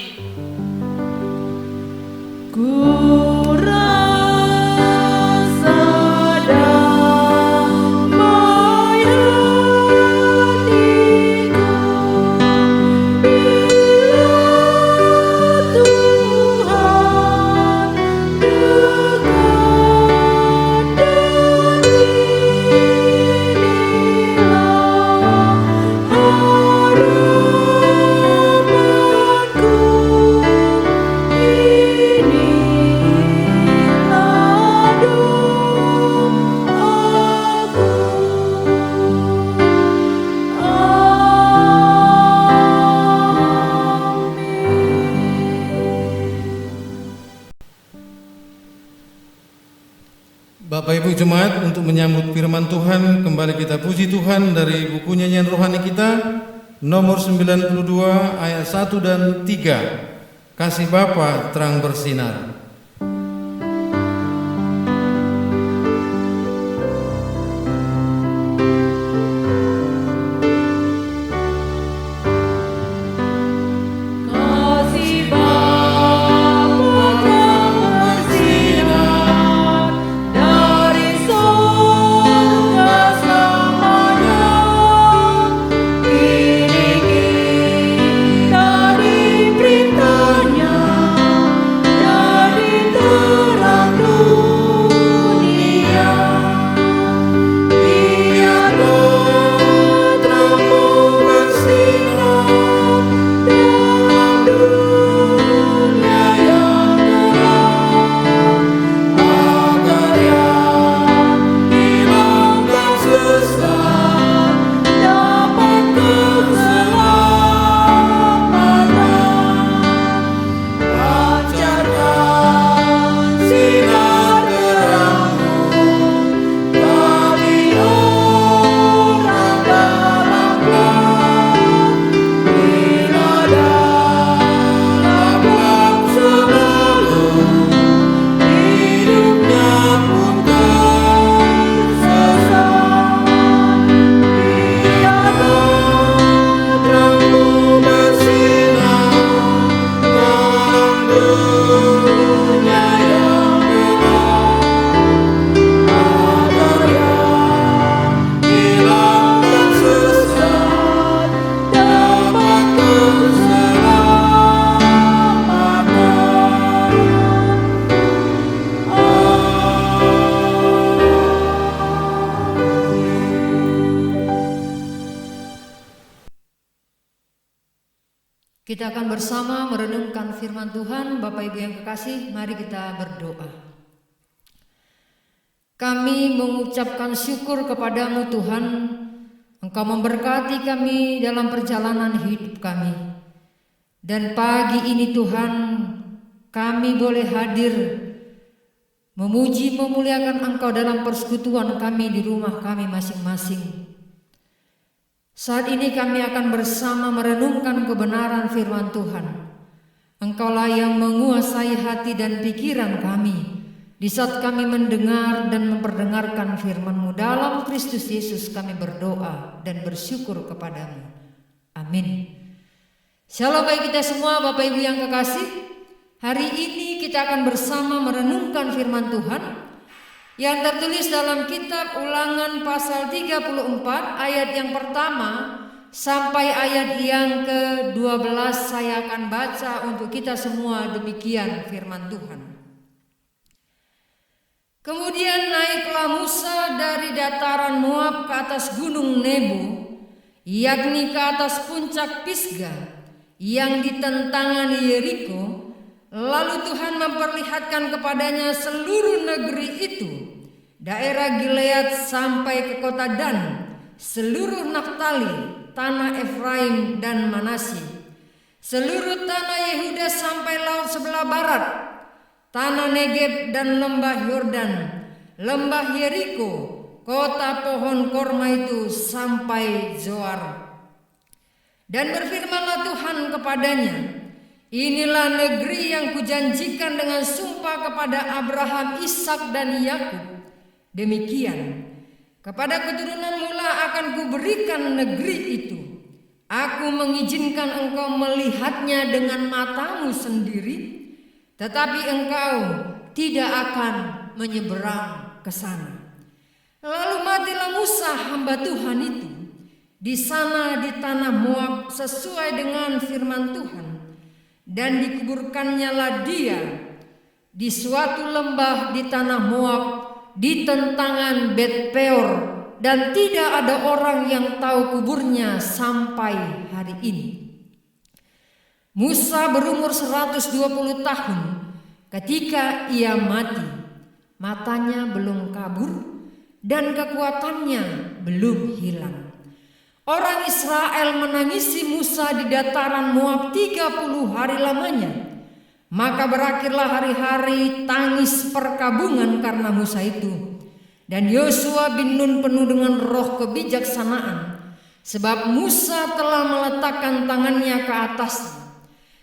Bapak Ibu Jemaat, untuk menyambut firman Tuhan, kembali kita puji Tuhan dari buku nyanyian rohani kita nomor 92 ayat 1 dan 3. Kasih Bapa terang bersinar. Dari perintahnya Kita akan bersama merenungkan firman Tuhan. Bapak Ibu yang kekasih, mari kita berdoa. Kami mengucapkan syukur kepadamu Tuhan. Engkau memberkati kami dalam perjalanan hidup kami. Dan pagi ini Tuhan, kami boleh hadir memuji memuliakan Engkau dalam persekutuan kami di rumah kami masing-masing. Saat ini kami akan bersama merenungkan kebenaran firman Tuhan. Engkaulah yang menguasai hati dan pikiran kami di saat kami mendengar dan memperdengarkan firman-Mu. Dalam Kristus Yesus kami berdoa dan bersyukur kepadamu. Amin. Shalom bagi kita semua Bapak Ibu yang kekasih. Hari ini kita akan bersama merenungkan firman Tuhan yang tertulis dalam kitab Ulangan pasal 34 ayat yang pertama sampai ayat yang ke-12. Saya akan baca untuk kita semua, demikian firman Tuhan. Kemudian naiklah Musa dari dataran Moab ke atas gunung Nebo, yakni ke atas puncak Pisga yang di tentangan Yeriko. Lalu Tuhan memperlihatkan kepadanya seluruh negeri itu, daerah Gilead sampai ke kota Dan, seluruh Naftali, tanah Efraim dan Manasye, seluruh tanah Yehuda sampai laut sebelah barat, tanah Negeb dan lembah Yordan, lembah Yeriko, kota pohon korma itu sampai Zoar. Dan berfirmanlah Tuhan kepadanya, inilah negeri yang kujanjikan dengan sumpah kepada Abraham, Ishak dan Yakub. Demikian, kepada keturunan mula akan kuberikan negeri itu. Aku mengizinkan engkau melihatnya dengan matamu sendiri, tetapi engkau tidak akan menyeberang ke sana. Lalu matilah Musa hamba Tuhan itu di sana di tanah Moab sesuai dengan firman Tuhan. Dan dikuburkannya lah dia di suatu lembah di tanah Moab di tentangan Bet Peor, dan tidak ada orang yang tahu kuburnya sampai hari ini. Musa berumur 120 tahun ketika ia mati. Matanya belum kabur dan kekuatannya belum hilang. Orang Israel menangisi Musa di dataran Moab 30 hari lamanya. Maka berakhirlah hari-hari tangis perkabungan karena Musa itu. Dan Yosua bin Nun penuh dengan roh kebijaksanaan, sebab Musa telah meletakkan tangannya ke atasnya.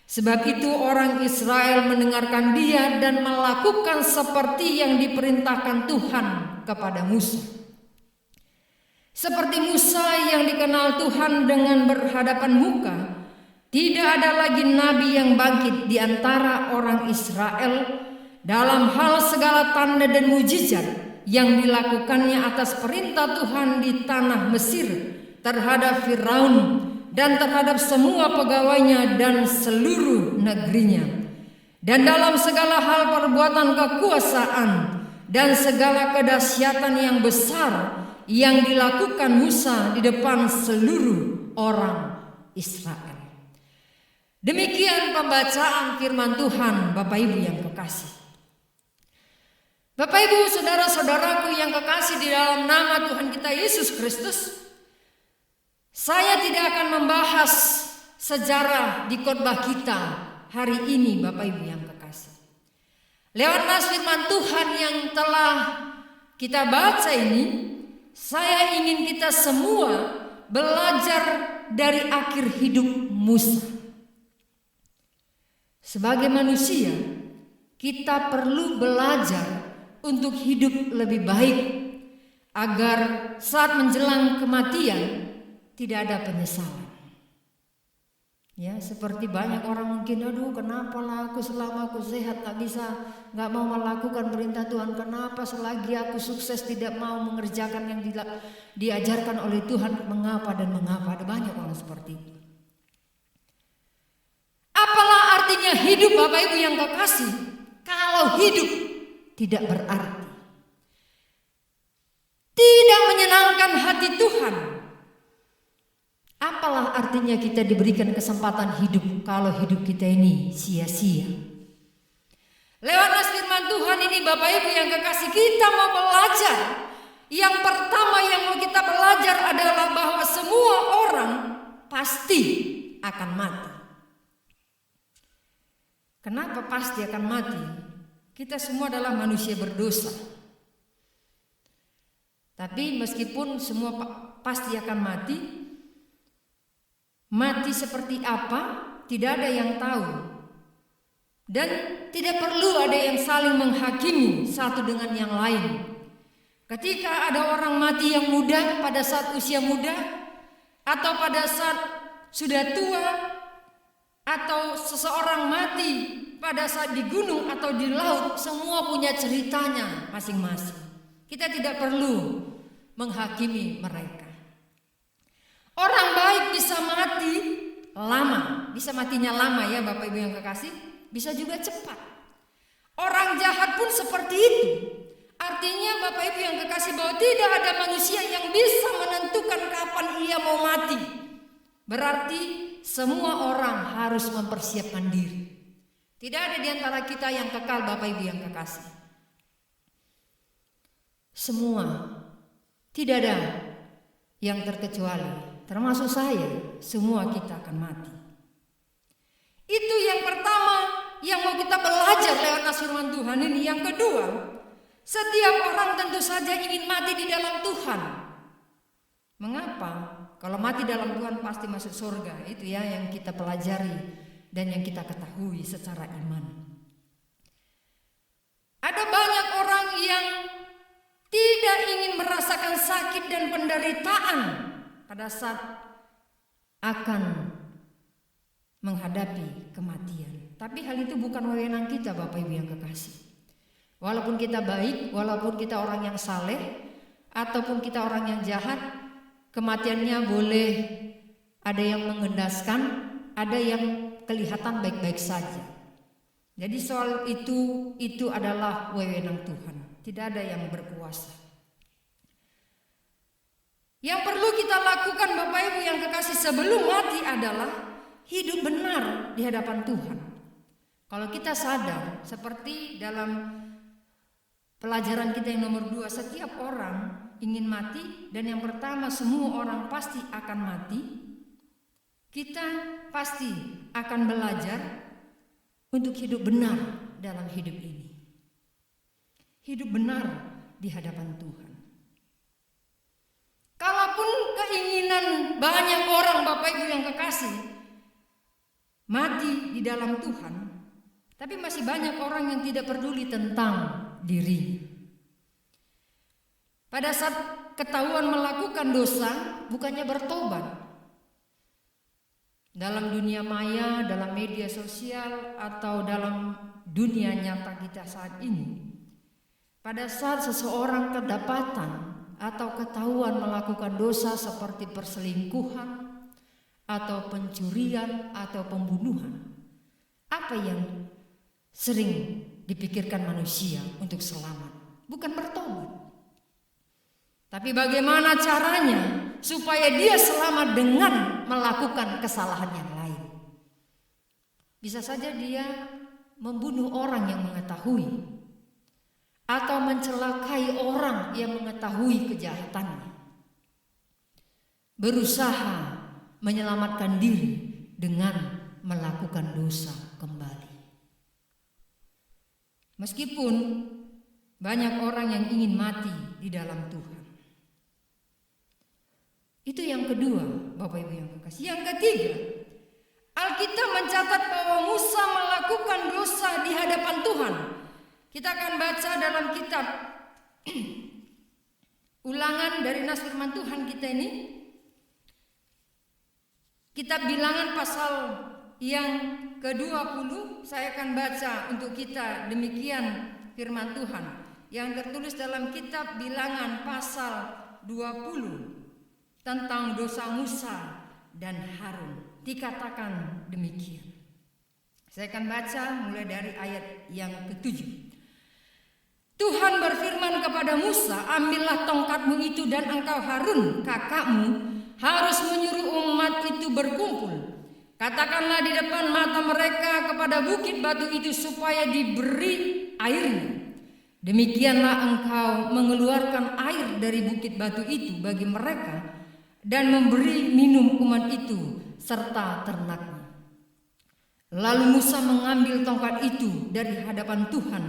Sebab itu orang Israel mendengarkan dia dan melakukan seperti yang diperintahkan Tuhan kepada Musa. Seperti Musa yang dikenal Tuhan dengan berhadapan muka, tidak ada lagi nabi yang bangkit di antara orang Israel dalam hal segala tanda dan mujizat yang dilakukannya atas perintah Tuhan di tanah Mesir terhadap Firaun dan terhadap semua pegawainya dan seluruh negerinya. Dan dalam segala hal perbuatan kekuasaan dan segala kedahsyatan yang besar yang dilakukan Musa di depan seluruh orang Israel. Demikian pembacaan firman Tuhan, Bapak Ibu yang kekasih. Bapak Ibu, saudara-saudaraku yang kekasih di dalam nama Tuhan kita Yesus Kristus, saya tidak akan membahas sejarah di khotbah kita hari ini, Bapak Ibu yang kekasih. Lewat nas firman Tuhan yang telah kita baca ini, saya ingin kita semua belajar dari akhir hidup Musa. Sebagai manusia, kita perlu belajar untuk hidup lebih baik, agar saat menjelang kematian tidak ada penyesalan. Ya, seperti banyak orang mungkin, aduh kenapa lah aku selama aku sehat nggak mau melakukan perintah Tuhan, kenapa selagi aku sukses tidak mau mengerjakan yang diajarkan oleh Tuhan, mengapa dan mengapa. Ada banyak orang seperti itu. Apalah artinya hidup, Bapak Ibu yang kekasih, kalau hidup tidak berarti, tidak menyenangkan hati Tuhan, Apalah artinya kita diberikan kesempatan hidup kalau hidup kita ini sia-sia? Lewat nas firman Tuhan ini Bapak Ibu yang kekasih, kita mau belajar. Yang pertama yang mau kita belajar adalah bahwa semua orang pasti akan mati. Kenapa pasti akan mati? Kita semua adalah manusia berdosa. Tapi meskipun semua pasti akan mati, mati seperti apa tidak ada yang tahu. Dan tidak perlu ada yang saling menghakimi satu dengan yang lain. Ketika ada orang mati yang muda pada saat usia muda, atau pada saat sudah tua, atau seseorang mati pada saat di gunung atau di laut, semua punya ceritanya masing-masing. Kita tidak perlu menghakimi mereka. Orang baik bisa mati lama, bisa matinya lama ya Bapak Ibu yang kekasih, bisa juga cepat. Orang jahat pun seperti itu. Artinya Bapak Ibu yang kekasih, bahwa tidak ada manusia yang bisa menentukan kapan ia mau mati. Berarti semua orang harus mempersiapkan diri. Tidak ada di antara kita yang kekal Bapak Ibu yang kekasih. Semua, tidak ada yang terkecuali, termasuk saya, semua kita akan mati. Itu yang pertama yang mau kita belajar lewat nas firman Tuhan ini. Yang kedua, setiap orang tentu saja ingin mati di dalam Tuhan. Mengapa? Kalau mati dalam Tuhan pasti masuk surga. Itu ya yang kita pelajari dan yang kita ketahui secara iman. Ada banyak orang yang tidak ingin merasakan sakit dan penderitaan pada saat akan menghadapi kematian. Tapi hal itu bukan wewenang kita Bapak Ibu yang kekasih. Walaupun kita baik, walaupun kita orang yang saleh, ataupun kita orang yang jahat, kematiannya boleh ada yang mengendaskan, ada yang kelihatan baik-baik saja. Jadi soal itu adalah wewenang Tuhan. Tidak ada yang berkuasa. Yang perlu kita lakukan Bapak Ibu yang kekasih sebelum mati adalah hidup benar di hadapan Tuhan. Kalau kita sadar, seperti dalam pelajaran kita yang nomor 2, setiap orang ingin mati, dan yang pertama semua orang pasti akan mati. Kita pasti akan belajar untuk hidup benar dalam hidup ini. Hidup benar di hadapan Tuhan. Kalaupun keinginan banyak orang Bapak Ibu yang kekasih mati di dalam Tuhan, tapi masih banyak orang yang tidak peduli tentang diri. Pada saat ketahuan melakukan dosa, bukannya bertobat. Dalam dunia maya, dalam media sosial, atau dalam dunia nyata kita saat ini, pada saat seseorang kedapatan atau ketahuan melakukan dosa seperti perselingkuhan, atau pencurian, atau pembunuhan, apa yang sering dipikirkan manusia untuk selamat? Bukan bertobat. Tapi bagaimana caranya supaya dia selamat dengan melakukan kesalahan yang lain? Bisa saja dia membunuh orang yang mengetahui, atau mencelakai orang yang mengetahui kejahatannya. Berusaha menyelamatkan diri dengan melakukan dosa kembali. Meskipun banyak orang yang ingin mati di dalam Tuhan. Itu yang kedua, Bapak Ibu yang kekasih. Yang ketiga, Alkitab mencatat bahwa Musa melakukan dosa di hadapan Tuhan. Kita akan baca dalam kitab Ulangan dari nas firman Tuhan kita ini. Kitab Bilangan pasal yang ke-20, saya akan baca untuk kita demikian firman Tuhan yang tertulis dalam kitab Bilangan pasal 20 tentang dosa Musa dan Harun. Dikatakan demikian. Saya akan baca mulai dari ayat yang ke-7. Tuhan berfirman kepada Musa, ambillah tongkatmu itu dan engkau Harun kakakmu harus menyuruh umat itu berkumpul. Katakanlah di depan mata mereka kepada bukit batu itu supaya diberi airnya. Demikianlah engkau mengeluarkan air dari bukit batu itu bagi mereka dan memberi minum umat itu serta ternaknya. Lalu Musa mengambil tongkat itu dari hadapan Tuhan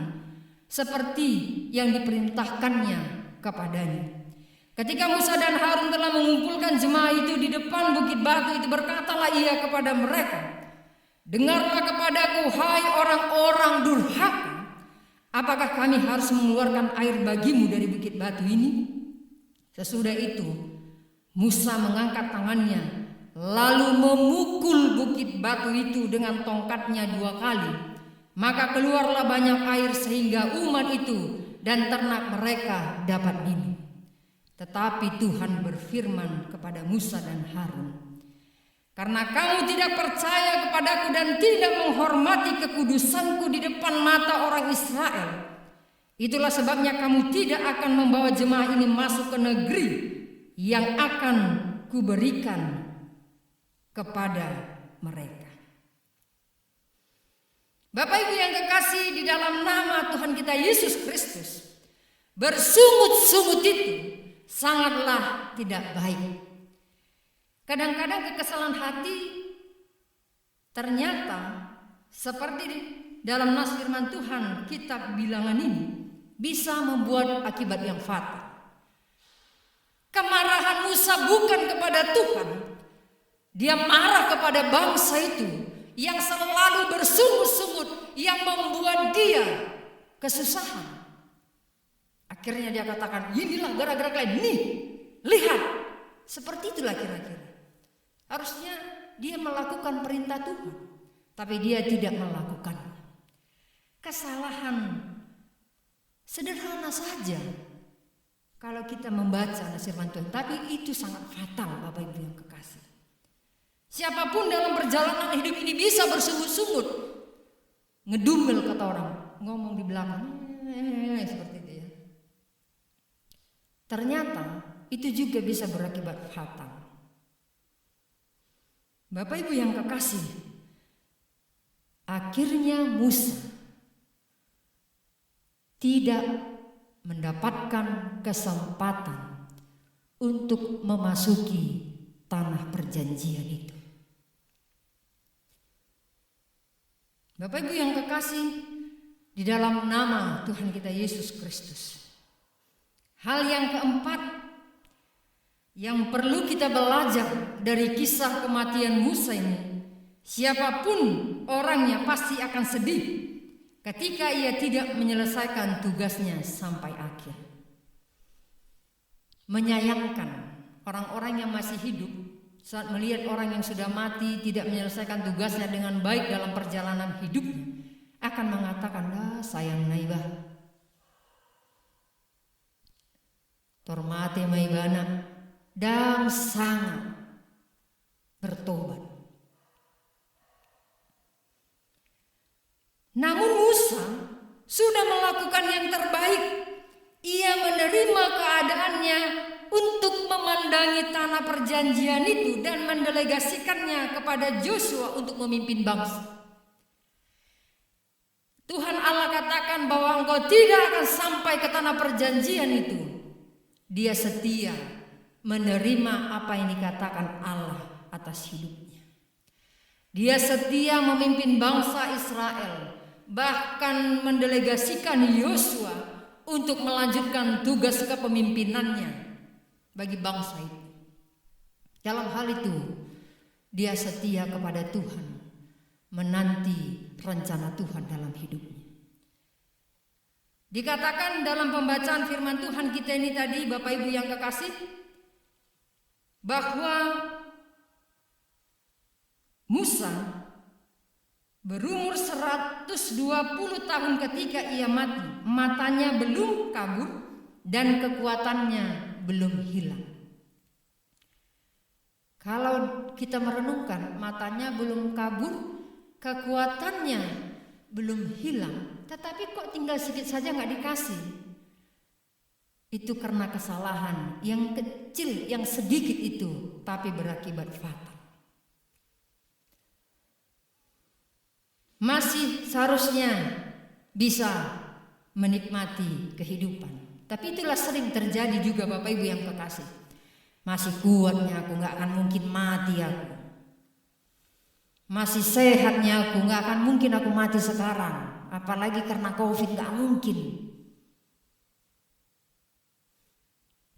seperti yang diperintahkannya kepadanya. Ketika Musa dan Harun telah mengumpulkan jemaah itu di depan bukit batu itu, berkatalah ia kepada mereka, dengarlah kepadaku, hai orang-orang durhaka, apakah kami harus mengeluarkan air bagimu dari bukit batu ini? Sesudah itu Musa mengangkat tangannya lalu memukul bukit batu itu dengan tongkatnya 2 kali. Maka keluarlah banyak air sehingga umat itu dan ternak mereka dapat minum. Tetapi Tuhan berfirman kepada Musa dan Harun, karena kamu tidak percaya kepadaku dan tidak menghormati kekudusanku di depan mata orang Israel, itulah sebabnya kamu tidak akan membawa jemaah ini masuk ke negeri yang akan kuberikan kepada mereka. Bapak Ibu yang kekasih, di dalam nama Tuhan kita Yesus Kristus, bersungut-sungut itu sangatlah tidak baik. Kadang-kadang kekesalan hati ternyata seperti dalam nas firman Tuhan kitab Bilangan ini bisa membuat akibat yang fatal. Kemarahan Musa bukan kepada Tuhan, dia marah kepada bangsa itu yang selalu bersungut-sungut, yang membuat dia kesusahan. Akhirnya dia katakan, inilah gara-gara kalian, nih, lihat. Seperti itulah kira-kira. Harusnya dia melakukan perintah Tuhan, tapi dia tidak melakukannya. Kesalahan sederhana saja kalau kita membaca firman Tuhan, tapi itu sangat fatal, Bapak Ibu yang kekasih. Siapapun dalam perjalanan hidup ini bisa bersungut-sungut, ngedumel kata orang, ngomong di belakang, seperti itu ya. Ternyata itu juga bisa berakibat fatal. Bapak Ibu yang kekasih, akhirnya Musa tidak mendapatkan kesempatan untuk memasuki tanah perjanjian itu. Bapak Ibu yang kekasih, di dalam nama Tuhan kita Yesus Kristus, hal yang keempat yang perlu kita belajar dari kisah kematian Musa ini, siapapun orangnya pasti akan sedih ketika ia tidak menyelesaikan tugasnya sampai akhir. Menyayangkan orang-orang yang masih hidup saat melihat orang yang sudah mati tidak menyelesaikan tugasnya dengan baik dalam perjalanan hidupnya, akan mengatakan, sayang naibah, tormate maibana, dan sangat bertobat. Namun Musa sudah melakukan yang terbaik. Ia menerima keadaannya untuk memandangi tanah perjanjian itu dan mendelegasikannya kepada Joshua untuk memimpin bangsa. Tuhan Allah katakan bahwa engkau tidak akan sampai ke tanah perjanjian itu. Dia setia menerima apa yang dikatakan Allah atas hidupnya. Dia setia memimpin bangsa Israel, bahkan mendelegasikan Yosua untuk melanjutkan tugas kepemimpinannya bagi bangsa itu. Dalam hal itu, dia setia kepada Tuhan, menanti rencana Tuhan dalam hidupnya. Dikatakan dalam pembacaan firman Tuhan kita ini tadi, Bapak Ibu yang kekasih, bahwa Musa berumur 120 tahun ketika ia mati. Matanya belum kabur dan kekuatannya belum hilang. Kalau kita merenungkan, matanya belum kabur, kekuatannya belum hilang, tetapi kok tinggal sedikit saja nggak dikasih. itu karena kesalahan yang kecil, yang sedikit itu, tapi berakibat fatal. Masih seharusnya bisa menikmati kehidupan, tapi itulah sering terjadi juga Bapak Ibu yang kekasih. Masih kuatnya aku, gak akan mungkin mati aku. Masih sehatnya aku, gak akan mungkin aku mati sekarang. Apalagi karena COVID, gak mungkin.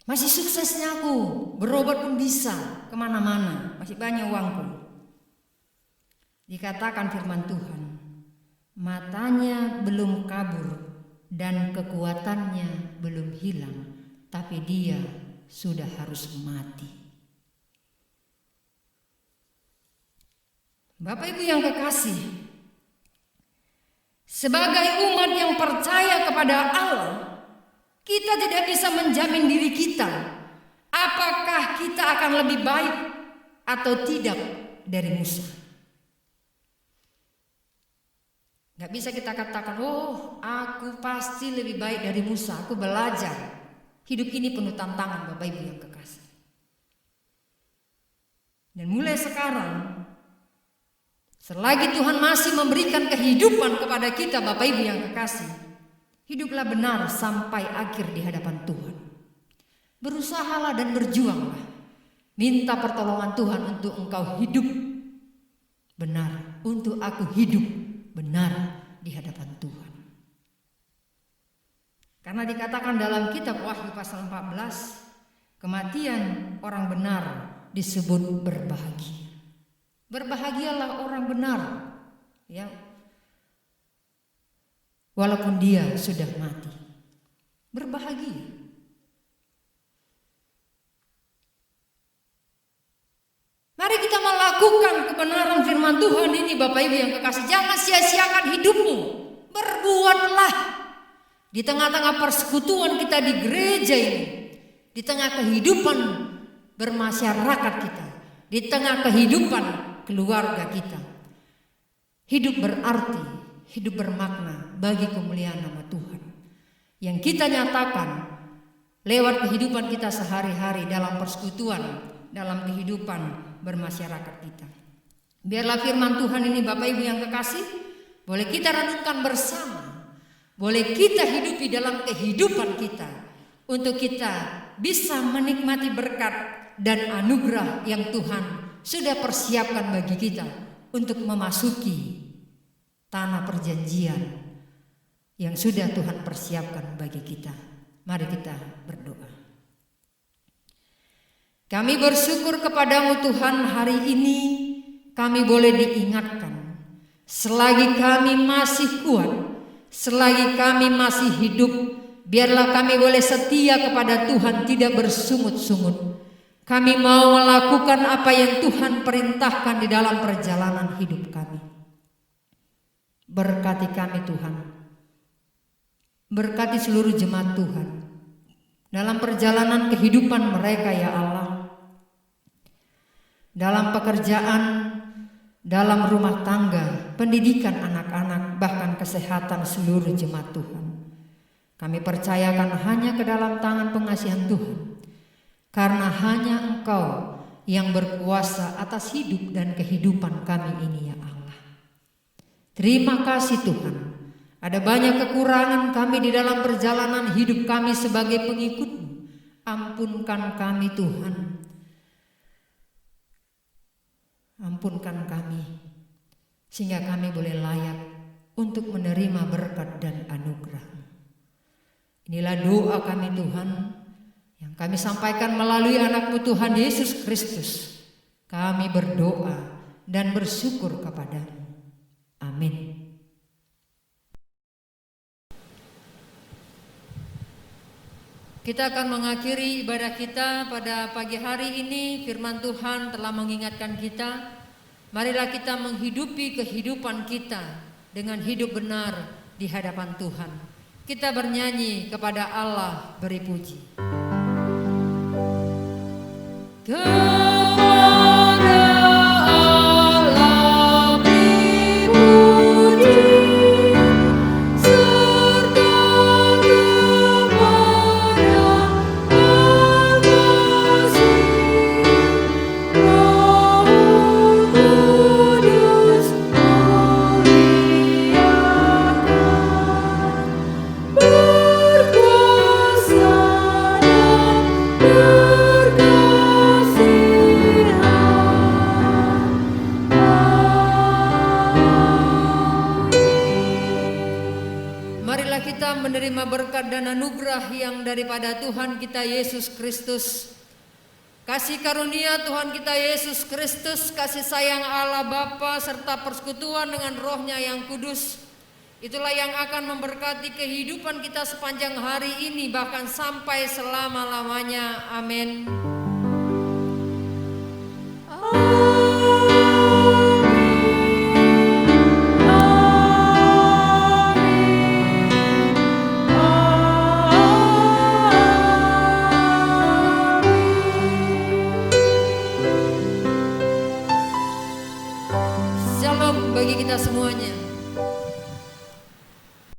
Masih suksesnya aku, berobat pun bisa, kemana-mana, masih banyak uangku. Dikatakan firman Tuhan, matanya belum kabur dan kekuatannya belum hilang, tapi dia sudah harus mati. Bapak Ibu yang kekasih, sebagai umat yang percaya kepada Allah, kita tidak bisa menjamin diri kita apakah kita akan lebih baik atau tidak dari Musa. Gak bisa kita katakan, oh aku pasti lebih baik dari Musa, aku belajar. Hidup ini penuh tantangan Bapak Ibu yang kekasih. Dan mulai sekarang, selagi Tuhan masih memberikan kehidupan kepada kita Bapak Ibu yang kekasih, hiduplah benar sampai akhir di hadapan Tuhan. Berusahalah dan berjuanglah. Minta pertolongan Tuhan untuk engkau hidup benar, untuk aku hidup benar di hadapan Tuhan. Karena dikatakan dalam kitab Wahyu pasal 14, kematian orang benar disebut berbahagia. Berbahagialah orang benar, ya, walaupun dia sudah mati. Berbahagia. Mari kita melakukan kebenaran firman Tuhan ini Bapak Ibu yang kekasih. Jangan sia-siakan hidupmu. Berbuatlah. Di tengah-tengah persekutuan kita di gereja ini, di tengah kehidupan bermasyarakat kita, di tengah kehidupan keluarga kita. Hidup berarti, hidup bermakna bagi kemuliaan nama Tuhan. Yang kita nyatakan lewat kehidupan kita sehari-hari dalam persekutuan, dalam kehidupan bermasyarakat kita. Biarlah firman Tuhan ini Bapak Ibu yang kekasih, boleh kita renungkan bersama. Boleh kita hidupi dalam kehidupan kita, untuk kita bisa menikmati berkat dan anugerah yang Tuhan sudah persiapkan bagi kita untuk memasuki tanah perjanjian yang sudah Tuhan persiapkan bagi kita. Mari kita berdoa. Kami bersyukur kepadamu Tuhan, hari ini kami boleh diingatkan, selagi kami masih kuat, selagi kami masih hidup, biarlah kami boleh setia kepada Tuhan, tidak bersungut-sungut. Kami mau melakukan apa yang Tuhan perintahkan di dalam perjalanan hidup kami. Berkati kami Tuhan. Berkati seluruh jemaat Tuhan dalam perjalanan kehidupan mereka ya Allah. Dalam pekerjaan, dalam rumah tangga, pendidikan anak-anak, bahkan kesehatan seluruh jemaat Tuhan. Kami percayakan hanya ke dalam tangan pengasihan Tuhan. Karena hanya Engkau yang berkuasa atas hidup dan kehidupan kami ini ya Allah. Terima kasih Tuhan. Ada banyak kekurangan kami di dalam perjalanan hidup kami sebagai pengikut-Mu. Ampunkan kami Tuhan. Ampunkan kami, sehingga kami boleh layak untuk menerima berkat dan anugerah. Inilah doa kami Tuhan, yang kami sampaikan melalui anak-Mu Tuhan Yesus Kristus. Kami berdoa dan bersyukur kepada-Mu. Amin. Kita akan mengakhiri ibadah kita pada pagi hari ini. Firman Tuhan telah mengingatkan kita, marilah kita menghidupi kehidupan kita dengan hidup benar di hadapan Tuhan. Kita bernyanyi kepada Allah, beri puji. Serta kepada menerima berkat dan anugerah yang daripada Tuhan kita Yesus Kristus. Kasih karunia Tuhan kita Yesus Kristus, kasih sayang Allah Bapa serta persekutuan dengan Roh-Nya yang kudus, itulah yang akan memberkati kehidupan kita sepanjang hari ini bahkan sampai selama-lamanya. Amin. Shalom bagi kita semuanya.